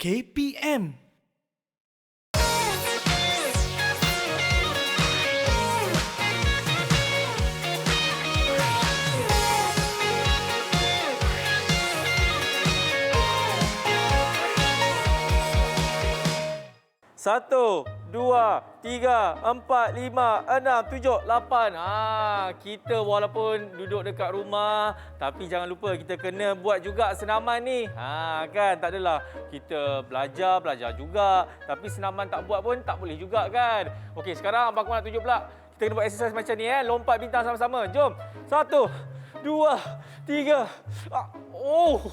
KPM. Satu, dua, tiga, empat, lima, enam, tujuh, lapan. Kita walaupun duduk dekat rumah, tapi jangan lupa kita kena buat juga senaman ni. Kan, tak adalah kita belajar juga. Tapi senaman tak buat pun tak boleh juga kan. Okey, sekarang Abang nak tunjuk pula. Kita kena buat exercise macam ni lompat bintang sama-sama. Jom. Satu, dua, tiga. Wow.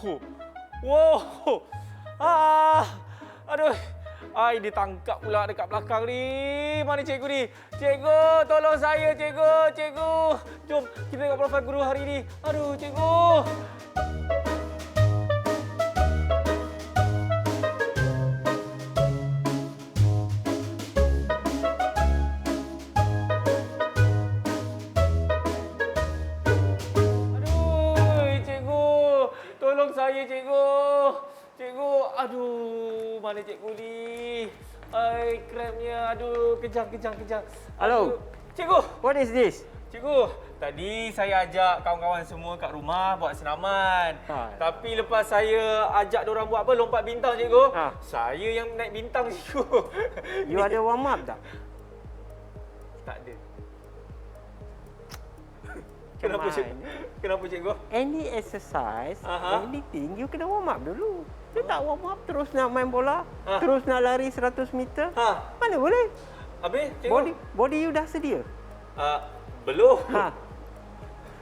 Aduh. Dia tangkap pula dekat belakang ni. Mana cikgu ni? Cikgu, tolong saya cikgu. Cikgu. Jom kita tengok profil guru hari ni. Aduh, cikgu. Aduh, cikgu. Tolong saya cikgu. Cikgu, aduh, mana cikgu ni? Kremnya, aduh, kejang. Hello. Cikgu. What is this? Cikgu, tadi saya ajak kawan-kawan semua kat rumah buat senaman. Tapi lepas saya ajak diorang buat apa? Lompat bintang, cikgu. Saya yang naik bintang, cikgu. You ada warm up tak? Tak ada. Kenapa, cikgu? Any exercise, anything, you kena warm up dulu. You tak warm up, terus nak main bola, terus nak lari 100 meter. Mana boleh? Habis, cikgu? Body you dah sedia? Belum.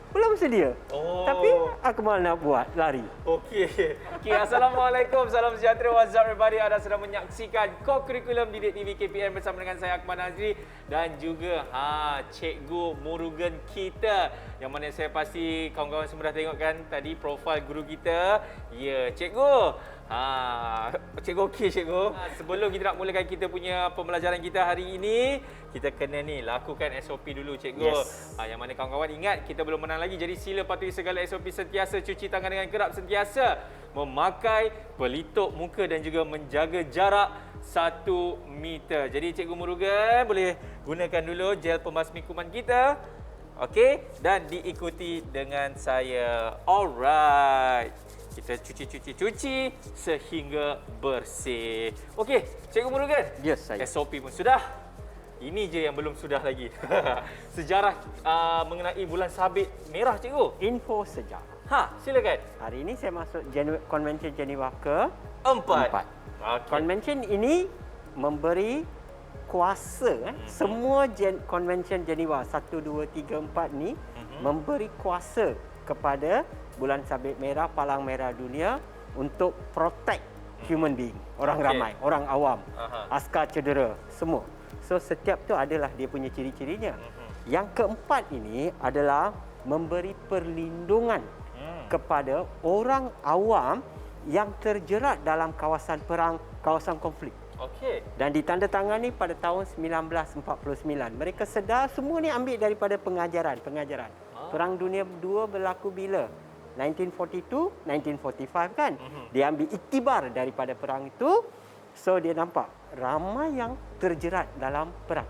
Belum sedia? Oh. Tapi, aku malah nak buat lari. Okey, Assalamualaikum, salam sejahtera, what's up everybody. Anda sedang menyaksikan Co-Curriculum Didik TV KPM bersama dengan saya Akmal Nazri dan juga Cikgu Murugan kita. Yang mana saya pasti kawan-kawan semua dah tengok kan tadi profil guru kita. Ya, cikgu. Cikgu okey, cikgu. Sebelum kita nak mulakan kita punya pembelajaran kita hari ini, kita kena lakukan SOP dulu, cikgu. Yes. Yang mana kawan-kawan ingat kita belum menang lagi. Jadi sila patuhi segala SOP sentiasa cuci tangan dengan kerap, sentiasa memakai pelitup muka dan juga menjaga jarak 1 meter. Jadi Cikgu Murugan boleh gunakan dulu gel pembasmi kuman kita. Okey, dan diikuti dengan saya. Alright. Kita cuci sehingga bersih. Okey, Cikgu Murugan. Yes, saya. SOP pun sudah. Ini je yang belum sudah lagi. Sejarah mengenai bulan sabit merah, cikgu. Info sejarah. Silakan. Hari ini saya masuk Convention Geneva ke 4. Okay. Convention ini memberi kuasa semua Convention Geneva 1, 2, 3, 4 ni memberi kuasa kepada bulan sabit merah, palang merah dunia untuk protect human being, orang ramai, orang awam, askar cedera, semua. So setiap tu adalah dia punya ciri-cirinya. Yang keempat ini adalah memberi perlindungan kepada orang awam yang terjerat dalam kawasan perang, kawasan konflik. Okey. Dan ditandatangani pada tahun 1949. Mereka sedar semua ni ambil daripada pengajaran. Perang Dunia II berlaku bila? 1942, 1945 kan? Dia ambil iktibar daripada perang itu. So dia nampak ramai yang terjerat dalam perang.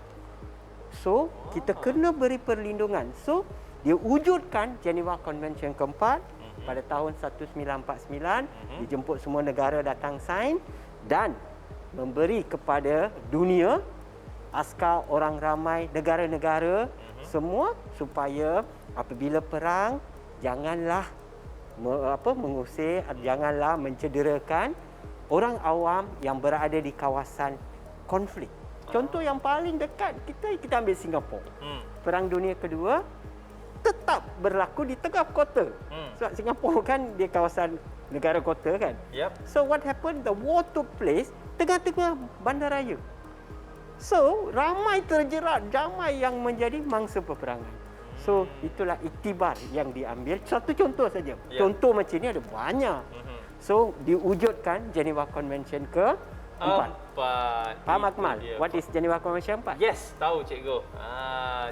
So kita kena beri perlindungan. So dia wujudkan Geneva Convention keempat pada tahun 1949. Dijemput semua negara datang sign dan memberi kepada dunia, askar, orang ramai, negara-negara semua supaya apabila perang janganlah mengusir, janganlah mencederakan orang awam yang berada di kawasan konflik. Contoh yang paling dekat kita ambil Singapura. Perang Dunia Kedua tetap berlaku di tengah kota. Sebab Singapura kan dia kawasan negara kota kan. So what happened? The war took place tengah-tengah bandaraya. So ramai terjerat, ramai yang menjadi mangsa peperangan. So itulah iktibar yang diambil. Satu contoh saja. Contoh macam ni ada banyak. So diwujudkan Geneva Convention ke-4. Faham Akmal? What is Geneva Convention 4? Yes, tahu cikgu.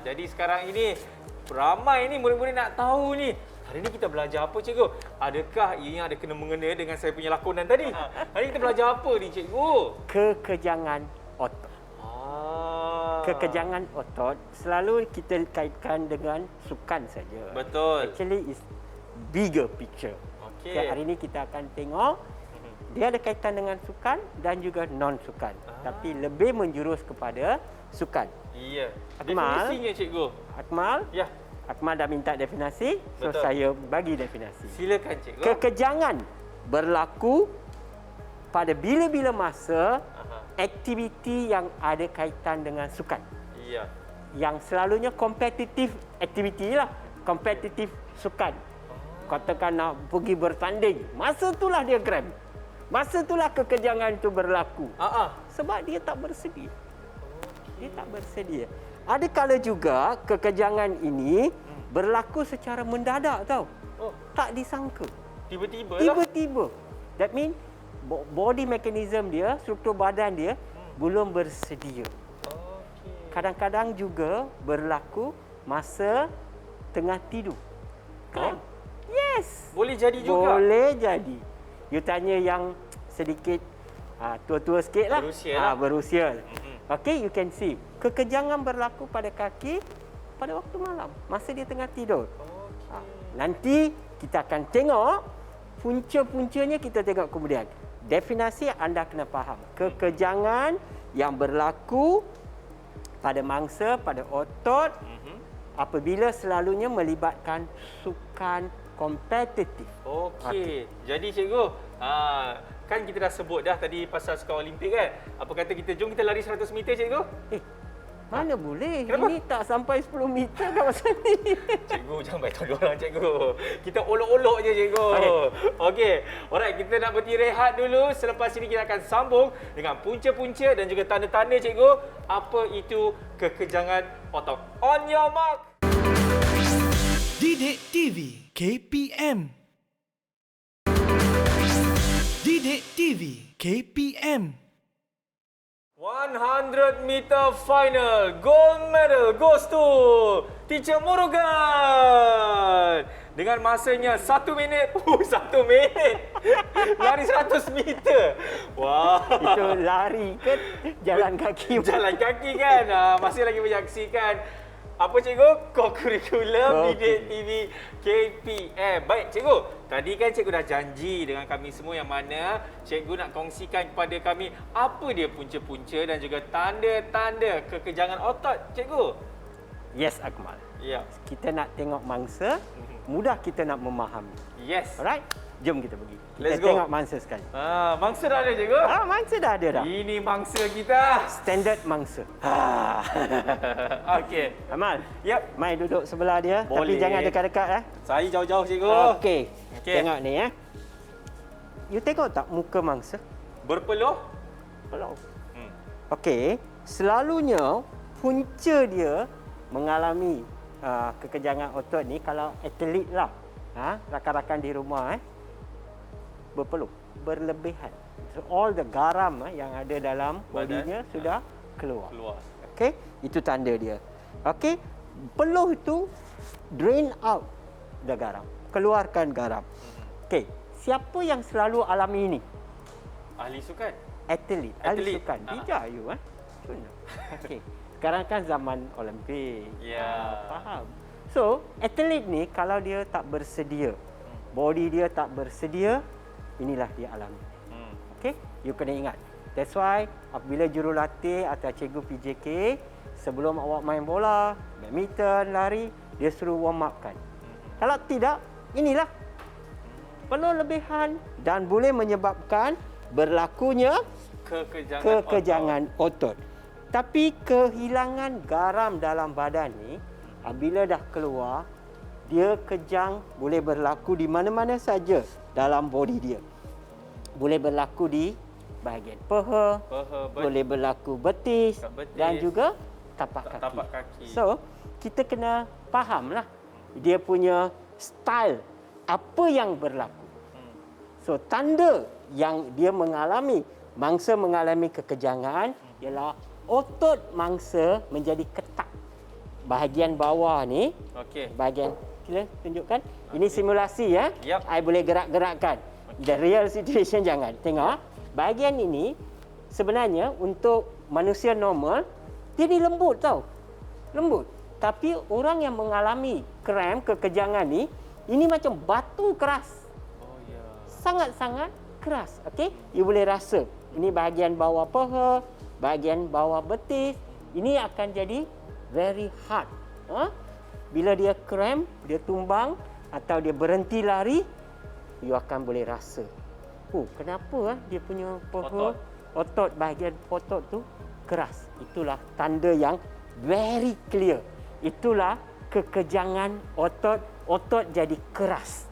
Jadi sekarang ini ramai ni murid-murid nak tahu ni Hari ni kita belajar apa, cikgu? Adakah ianya ada kena-mengena dengan saya punya lakonan tadi? Hari ni kita belajar apa ni, cikgu? Kekejangan otot. Kekejangan otot selalu kita kaitkan dengan sukan saja. Betul. Actually is bigger picture. Okey. Hari ini kita akan tengok dia ada kaitan dengan sukan dan juga non-sukan. Tapi lebih menjurus kepada sukan. Iya. Akmal. Definisinya, cikgu. Akmal? Ya. Akmal dah minta definisi, so Betul. saya bagi definisi. Silakan, cikgu. Kekejangan berlaku pada bila-bila masa aktiviti yang ada kaitan dengan sukan. Iya. Yang selalunya kompetitif aktiviti lah. Kompetitif sukan. Katakan nak pergi bertanding. Masa itulah dia kram. Masa itulah kekejangan itu berlaku. Sebab dia tak bersedia. Dia tak bersedia. Ada kala juga kekejangan ini berlaku secara mendadak tau. Tak disangka. Tiba-tiba lah. Tiba-tiba. That mean body mechanism dia, struktur badan dia belum bersedia. Kadang-kadang juga berlaku masa tengah tidur. Kan? Yes. Boleh jadi juga. Boleh jadi. You tanya yang sedikit tua-tua sikit lah. Berusia lah. Berusia. Okay, you can see. Kekejangan berlaku pada kaki pada waktu malam. Masa dia tengah tidur. Nanti kita akan tengok punca-puncanya, kita tengok kemudian. Definisi anda kena faham. Kekejangan yang berlaku pada mangsa, pada otot apabila selalunya melibatkan sukan kompetitif. Okey. Jadi cikgu, kan kita dah sebut dah tadi pasal sukan Olimpik kan. Apa kata kita jom kita lari 100 meter, cikgu? Mana boleh? Kenapa? Ini tak sampai 10 meter kawasan ni. Cikgu, jangan bagi tahu orang, cikgu. Kita olok-olok je, cikgu. Okey. Alright, kita nak berhenti rehat dulu. Selepas ini kita akan sambung dengan punca-punca dan juga tanda-tanda, cikgu. Apa itu kekejangan otot? On your mark. Didik TV KPM. Didik TV KPM. 100 meter final. Gold medal goes to Teacher Morgan. Dengan masanya 1 minit. 1 minit. Lari 100 meter. Wah. Itu lari ke jalan kaki? Jalan kaki kan. Masih lagi menyaksikan apa, cikgu? Co-curriculum Didik TV KPM. Baik, cikgu. Tadi kan cikgu dah janji dengan kami semua yang mana cikgu nak kongsikan kepada kami apa dia punca-punca dan juga tanda-tanda kekejangan otot, cikgu. Yes, Akmal. Ya. Kita nak tengok mangsa, mudah kita nak memahami. Yes. Alright? Jom kita pergi. Kita Let's go. tengok mangsa sekali. Mangsa dah ada, cikgu. Mangsa dah ada dah. Ini mangsa kita. Standard mangsa. Okey. Amal, Yep. mai duduk sebelah dia. Boleh. Tapi jangan dekat-dekat. Saya jauh-jauh, cikgu. Okey. Okey. Tengok ni. You tengok tak muka mangsa? Berpeluh. Belum. Okey. Selalunya punca dia mengalami kekejangan otot ni kalau atlet lah. Rakan-rakan di rumah berpeluh, berlebihan. So, all the garam yang ada dalam bodinya sudah keluar. Okey, itu tanda dia. Okey, peluh itu drain out the garam, keluarkan garam. Okey, siapa yang selalu alami ini? Ahli sukan. Atlet, ahli Atlet. sukan. Bijak you Cuna. Okey. Sekarang kan zaman Olimpik. Ya. Faham. So, atlet ni kalau dia tak bersedia, body dia tak bersedia, inilah dia alami. Okey, you kena ingat. That's why apabila jurulatih atau cikgu PJK sebelum awak main bola, badminton, lari, dia suruh warm upkan. Kalau tidak, inilah peluh lebihan dan boleh menyebabkan berlakunya kekejangan otot. Tapi kehilangan garam dalam badan ni apabila dah keluar, dia kejang boleh berlaku di mana-mana saja dalam body dia. Boleh berlaku di bahagian paha, boleh berlaku betis dan juga tapak kaki. So, kita kena fahamlah dia punya style apa yang berlaku. So, tanda yang dia mengalami, mangsa mengalami kekejangan ialah otot mangsa menjadi ketat. bahagian bawah ni, Okey. bahagian sila tunjukkan. Ini simulasi ya. Yap. I boleh gerak-gerakkan. The real situation jangan. Tengok, bahagian ini sebenarnya untuk manusia normal dia ni lembut tau. Lembut. Tapi orang yang mengalami kram, kekejangan ni, ini macam batu keras. Oh ya. Sangat-sangat keras. Okey? You boleh rasa. Ini bahagian bawah paha, bahagian bawah betis. Ini akan jadi very hard. Bila dia cramp, dia tumbang atau dia berhenti lari, you akan boleh rasa. Oh, kenapa dia punya paha, otot bahagian otot tu keras. Itulah tanda yang very clear. Itulah kekejangan otot. Otot jadi keras.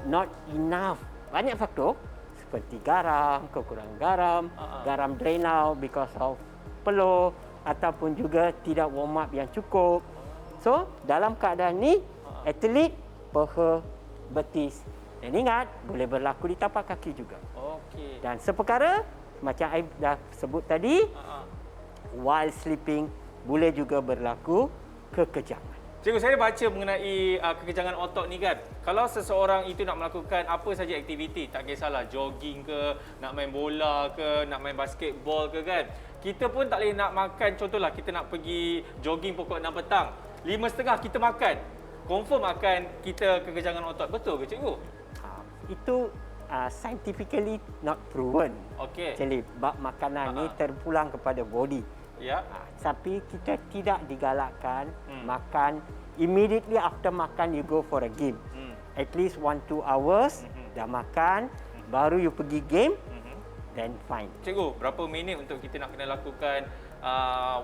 Not enough. Banyak faktor seperti garam, kekurangan garam, garam drain out because of peluh ataupun juga tidak warm up yang cukup. So, dalam keadaan ni, atlet paha, betis. Dan ingat, boleh berlaku di tapak kaki juga. Okey. Dan seperkara, macam I dah sebut tadi, while sleeping, boleh juga berlaku kekejangan. Cikgu, saya baca mengenai kekejangan otot ni kan. Kalau seseorang itu nak melakukan apa saja aktiviti, tak kisahlah jogging ke, nak main bola ke, nak main basketball ke kan. Kita pun tak boleh nak makan, contohlah kita nak pergi jogging pukul 6 petang. 5.30 kita makan. Confirm akan kita kekejangan otot. Betul ke cikgu? Itu scientifically not proven. Okey. Actually, bab makanan ni terpulang kepada body. Ya. Tapi kita tidak digalakkan makan immediately after makan you go for a game. At least 1-2 hours dah makan, baru you pergi game, then fine. Cikgu, berapa minit untuk kita nak kena lakukan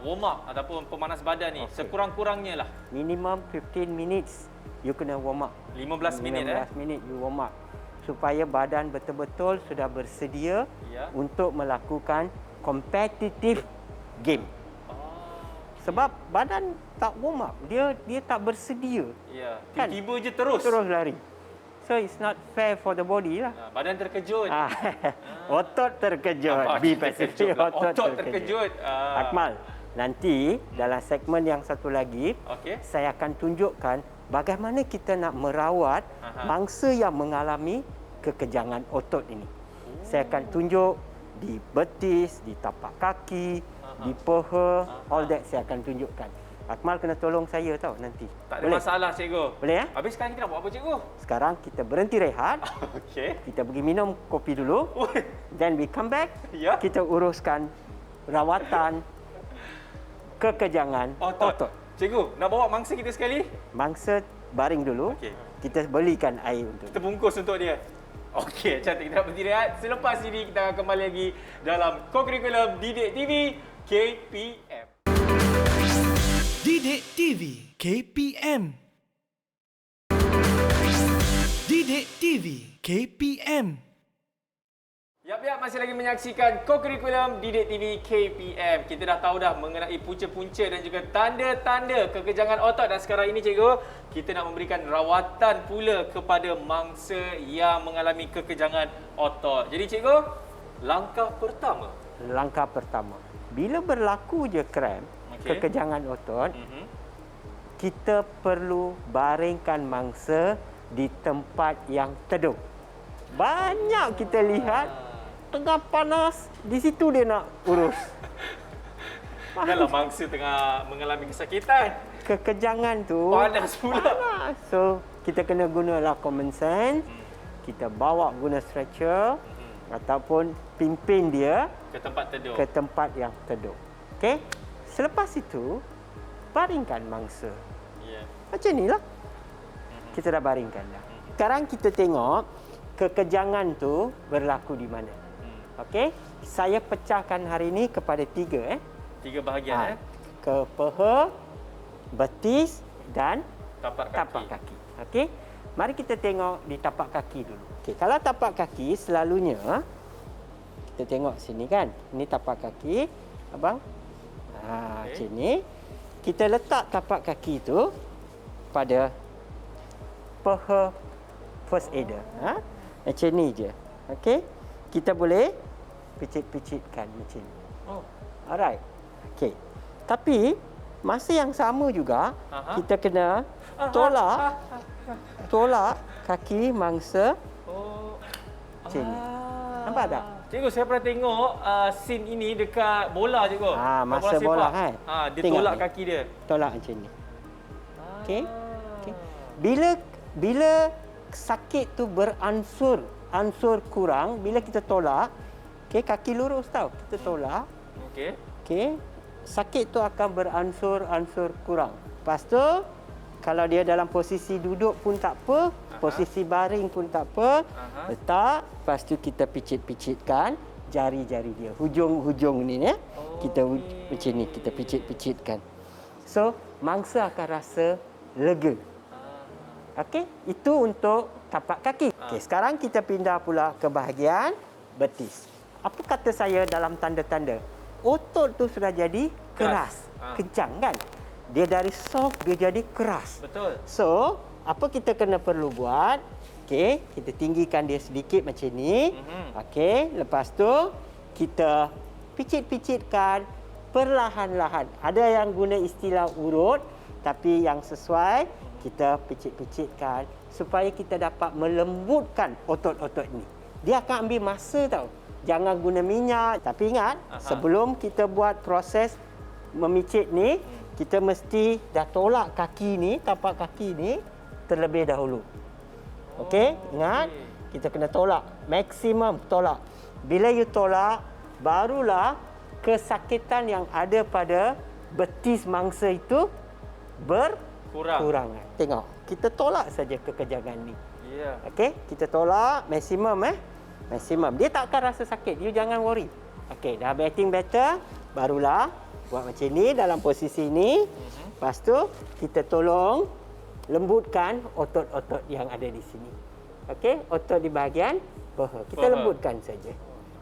warm up ataupun pemanas badan ni? Sekurang-kurangnya lah. Minimum 15 minutes you kena warm up. 15 minit 15 minit you warm up. Supaya badan betul-betul sudah bersedia untuk melakukan competitive game. Sebab badan tak warm up, dia tak bersedia. Ya. Kan? Tiba-tiba je terus lari. So it's not fair for the body lah. badan terkejut. Otot terkejut. Be specific. Otot terkejut. Akmal, nanti dalam segmen yang satu lagi, saya akan tunjukkan bagaimana kita nak merawat mangsa yang mengalami kekejangan otot ini. Saya akan tunjuk di betis, di tapak kaki, di paha, all that saya akan tunjukkan. Akmal kena tolong saya tau nanti. Tak ada masalah cikgu. Boleh ya? Habis sekarang kita nak buat apa cikgu? Sekarang kita berhenti rehat. Okey. Kita pergi minum kopi dulu. Then we come back. Ya. Kita uruskan rawatan kekejangan otot. Cikgu, nak bawa mangsa kita sekali? Mangsa baring dulu. Okey. Kita belikan air untuk Kita bungkus untuk dia. Okey, cantik. Kita nak berhenti rehat. Selepas ini kita akan kembali lagi dalam Co-Curriculum Didik TV KPM. Didik TV KPM. Didik TV KPM. Yap, masih lagi menyaksikan Co-Curriculum Didik TV KPM. Kita dah tahu dah mengenai punca-punca dan juga tanda-tanda kekejangan otot. Dan sekarang ini cikgu, kita nak memberikan rawatan pula kepada mangsa yang mengalami kekejangan otot. Jadi cikgu, langkah pertama. Langkah pertama. Bila berlaku je kram, kekejangan otot, kita perlu baringkan mangsa di tempat yang teduh. Banyak kita lihat tengah panas, di situ dia nak urus. Kalau mangsa tengah mengalami kesakitan, kekejangan tu panas pula. Panas. So, kita kena gunalah common sense. Kita bawa guna stretcher ataupun pimpin dia ke tempat teduh. ke tempat yang teduh. Okey? Selepas itu, baringkan mangsa. Ya. Macam inilah. Kita dah baringkan dah. Sekarang kita tengok kekejangan tu berlaku di mana. Okey? Saya pecahkan hari ini kepada 3 3 bahagian ke paha, betis dan tapak kaki. Okey? Mari kita tengok di tapak kaki dulu. Okey, kalau tapak kaki selalunya kita tengok sini kan. Ini tapak kaki, abang. Macam ni. Kita letak tapak kaki tu pada paha first aider. Macam ni je. Okey? Kita boleh picit-picitkan macam ni. Alright. Okey. Tapi masa yang sama juga Aha. kita kena tolak kaki mangsa Oh. macam ni. Nampak tak? Cikgu, saya pernah tengok scene ini dekat bola, cikgu. Masa bola kan. Dia Tengok tolak ni. kaki dia. Tolak macam ni. Okey. Okey. Bila sakit tu beransur kurang, bila kita tolak, okey, kaki lurus tau. Kita tolak, Okey. okey. Sakit tu akan beransur kurang. Lepas tu kalau dia dalam posisi duduk pun tak apa, posisi baring pun tak apa, letak, lepas tu kita picit-picitkan jari-jari dia. Hujung-hujung ni ya. Kita macam ni, kita picit-picitkan. So, mangsa akan rasa lega. Okey, itu untuk tapak kaki. Okey, sekarang kita pindah pula ke bahagian betis. Apa kata saya dalam tanda-tanda? Otot tu sudah jadi keras, kencang kan? Dia dari soft dia jadi keras. Betul. So, apa kita kena perlu buat? Okey, kita tinggikan dia sedikit macam ni. Okey, lepas tu kita picit-picitkan perlahan-lahan. Ada yang guna istilah urut, tapi yang sesuai kita picit-picitkan supaya kita dapat melembutkan otot-otot ni. Dia akan ambil masa tau. Jangan guna minyak. Tapi ingat, sebelum kita buat proses memicit ni, kita mesti dah tolak kaki ni, tapak kaki ni terlebih dahulu. Okey, ingat, kita kena tolak. Maksimum tolak. Bila you tolak, barulah kesakitan yang ada pada betis mangsa itu berkurang. Tengok, kita tolak saja kekejangan ni. Ya. Okey, kita tolak maksimum maksimum. Dia tak akan rasa sakit. You jangan worry. Okey, dah getting better, barulah buat macam ni dalam posisi ni. Lepas tu kita tolong lembutkan otot-otot yang ada di sini. Okey, otot di bahagian paha. Kita lembutkan saja.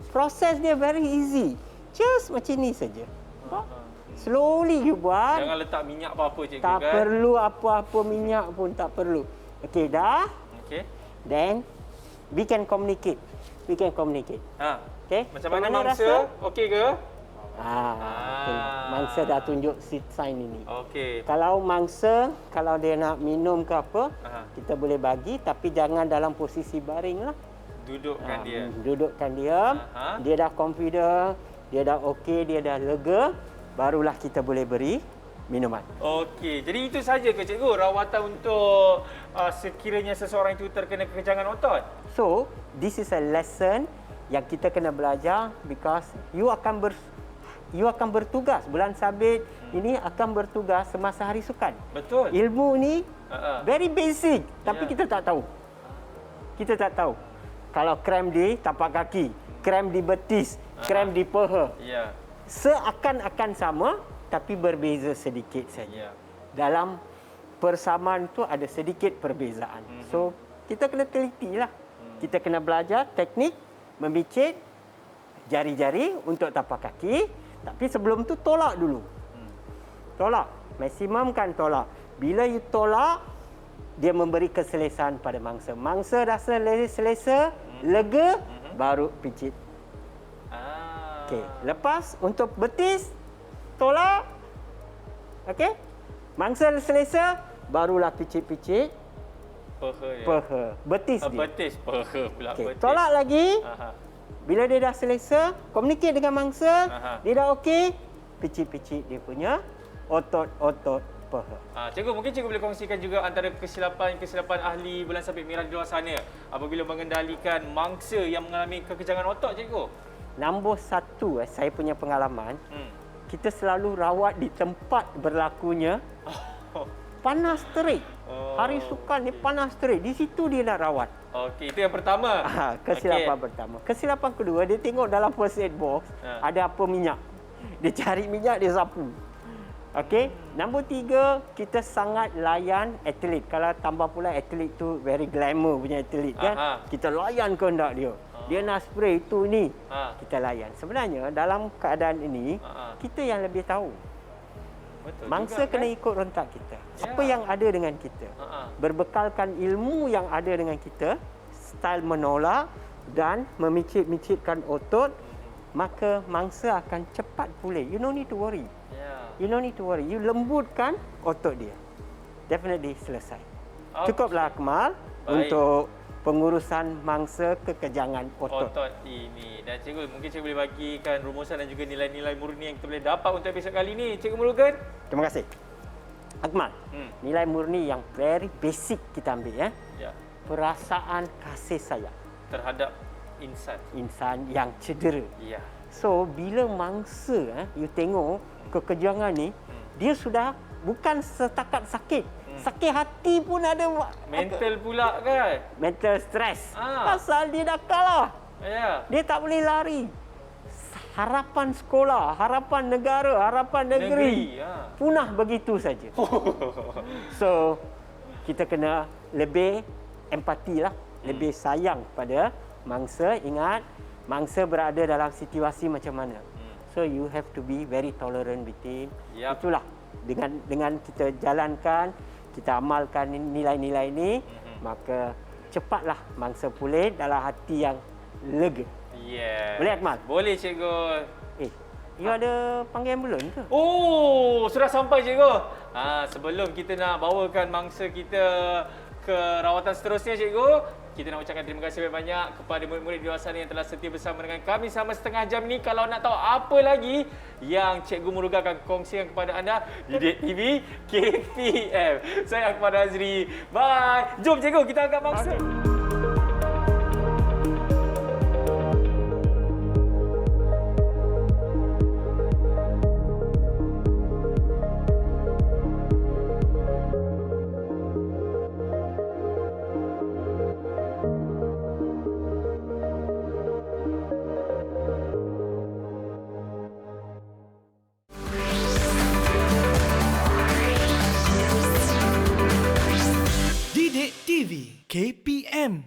Proses dia very easy. Just macam ni saja. Slowly you buat. Jangan letak minyak apa-apa, cikgu, Tak kan? perlu apa-apa minyak pun tak perlu. Okey, dah. Okey. Then we can communicate. We can communicate. Okey. Macam mana mangsa? Okey ke? Tengok. Mangsa dah tunjuk sign ini. Okey. Kalau mangsa, kalau dia nak minum ke apa, kita boleh bagi tapi jangan dalam posisi baring lah. Dudukkan dia. Dudukkan dia. Dia dah confident, dia dah okey, dia dah lega, barulah kita boleh beri minuman. Okey, jadi itu saja ke, cikgu, rawatan untuk sekiranya seseorang itu terkena kekencangan otot? So, this is a lesson yang kita kena belajar because you akan bertugas. Bulan Sabit ini akan bertugas semasa hari sukan. Betul. Ilmu ni very basic, tapi kita tak tahu. Kita tak tahu. Kalau krem di tapak kaki, krem di betis, krem di paha. Ya. Seakan-akan sama, tapi berbeza sedikit saja. Dalam persamaan tu ada sedikit perbezaan. So, kita kena telitilah. Kita kena belajar teknik memicit jari-jari untuk tapak kaki. Tapi sebelum tu tolak dulu. Tolak. Maksimumkan tolak. Bila you tolak, dia memberi keselesaan pada mangsa. Mangsa rasa selesa, lega, baru picit. Okey. Lepas untuk betis, tolak. Okey. Mangsa selesa, barulah picit-picit paha. Betis dia. Betis, paha pula. Okay. Betis. Tolak lagi. Bila dia dah selesa, communicate dengan mangsa, dia dah okey, picit-picit dia punya otot-otot paha. Cikgu, mungkin cikgu boleh kongsikan juga antara kesilapan ahli bulan sabit merah di luar sana apabila mengendalikan mangsa yang mengalami kekencangan otot, cikgu? Nombor satu, saya punya pengalaman, kita selalu rawat di tempat berlakunya panas terik. Hari sukan ni panas terik. Di situ dia nak rawat. Okey, itu yang pertama. Kesilapan pertama. Kesilapan kedua, dia tengok dalam first aid box ada apa minyak. Dia cari minyak, dia sapu. Okey. Nombor tiga, kita sangat layan atlet. Kalau tambah pula atlet tu very glamour punya atlet kan. Kita layan kehendak dia. Dia nak spray itu ni. Kita layan. Sebenarnya dalam keadaan ini, kita yang lebih tahu. Betul Mangsa juga, kena kan? ikut rentak kita. Apa yang ada dengan kita. Berbekalkan ilmu yang ada dengan kita, style menolak dan memicit-micitkan otot, maka mangsa akan cepat pulih. You no need to worry. You no need to worry. You lembutkan otot dia. Definitely selesai. Okay. Cukuplah Akmal untuk pengurusan mangsa kekejangan otot. Ini. Dan cikgu, mungkin cikgu boleh bagikan rumusan dan juga nilai-nilai murni yang kita boleh dapat untuk episod kali ini. Cikgu mulakan. Terima kasih. Akmal, nilai murni yang very basic kita ambil ya. Ya. Perasaan kasih sayang Terhadap insan. insan yang cedera. Ya. So bila mangsa you tengok kekejangan ni, dia sudah bukan setakat sakit. Sakit hati pun ada. Mental pula kan? Mental stress. Ah. Pasal dia dah kalah. Ya. Dia tak boleh lari. Harapan sekolah, harapan negara, harapan negeri, punah begitu saja. So, kita kena lebih empati lah, lebih sayang pada mangsa. Ingat, mangsa berada dalam situasi macam mana. So, you have to be very tolerant with him. Yap. Itulah, dengan kita jalankan, kita amalkan nilai-nilai ini, maka cepatlah mangsa pulih dalam hati yang lega. Yes. Boleh, Akmal? Boleh, cikgu. You ada panggil ambulans ke? Oh, sudah sampai, cikgu. Sebelum kita nak bawakan mangsa kita ke rawatan seterusnya, cikgu, kita nak ucapkan terima kasih banyak kepada murid-murid di luar sana yang telah setia bersama dengan kami selama setengah jam ni. Kalau nak tahu apa lagi yang Cikgu Murugan akan kongsikan kepada anda, Didik TV KPM. Saya Akmal Azri. Bye. Jom, cikgu, kita angkat mangsa. Didik TV KPM